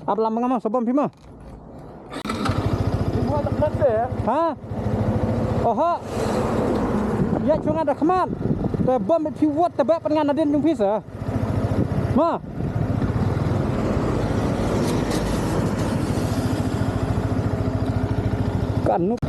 Apa lama ngama sebelum pima? Semua tak mati ya? Ha? Oh, ya cuma ada kemat.แต่บ่เป็นพิวัดแต่แบบเป็นงานอดินจุงพี่เสือมากันนุก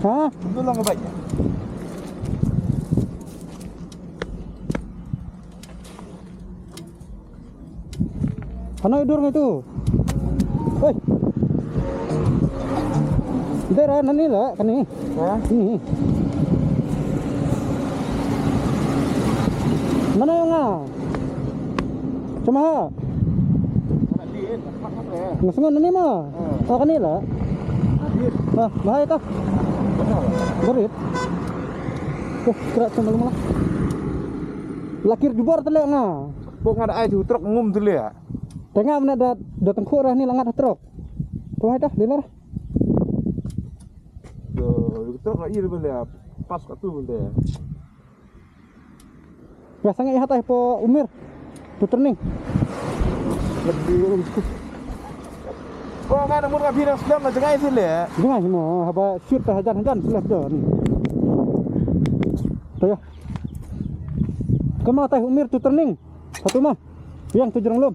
Hah? Tolong ngebaiknya. Mana idurnya itu? Woi. Daerah nani lah kan ini. Hah? Ini. Mana yang ah? Cuma ha. Nak dia, tak apa ya. Ngasungan nani mah. Ah kan ini lah. Dia. Ah, bahaya tah. Benar. Berit. Oh, kerak sama malah. Lakir jubor telek ngah. Bok ngada ai tu truk ngum tu le. Tengah mana datang kurang ni langat truk. Tuh dah, dilar. Tu truk nak ir bele. Pas kat tu bele. Ya sangat ihat ai po umir. Tu turning. Lebih. Bok ngada mun ka pinang sedam nak jengai sile. Dengar semua, haba shoot dah hajan sebelah dah ni. Tuh ya. Kemana teh umir tu turning? Satu mah. Yang tu jerang lom.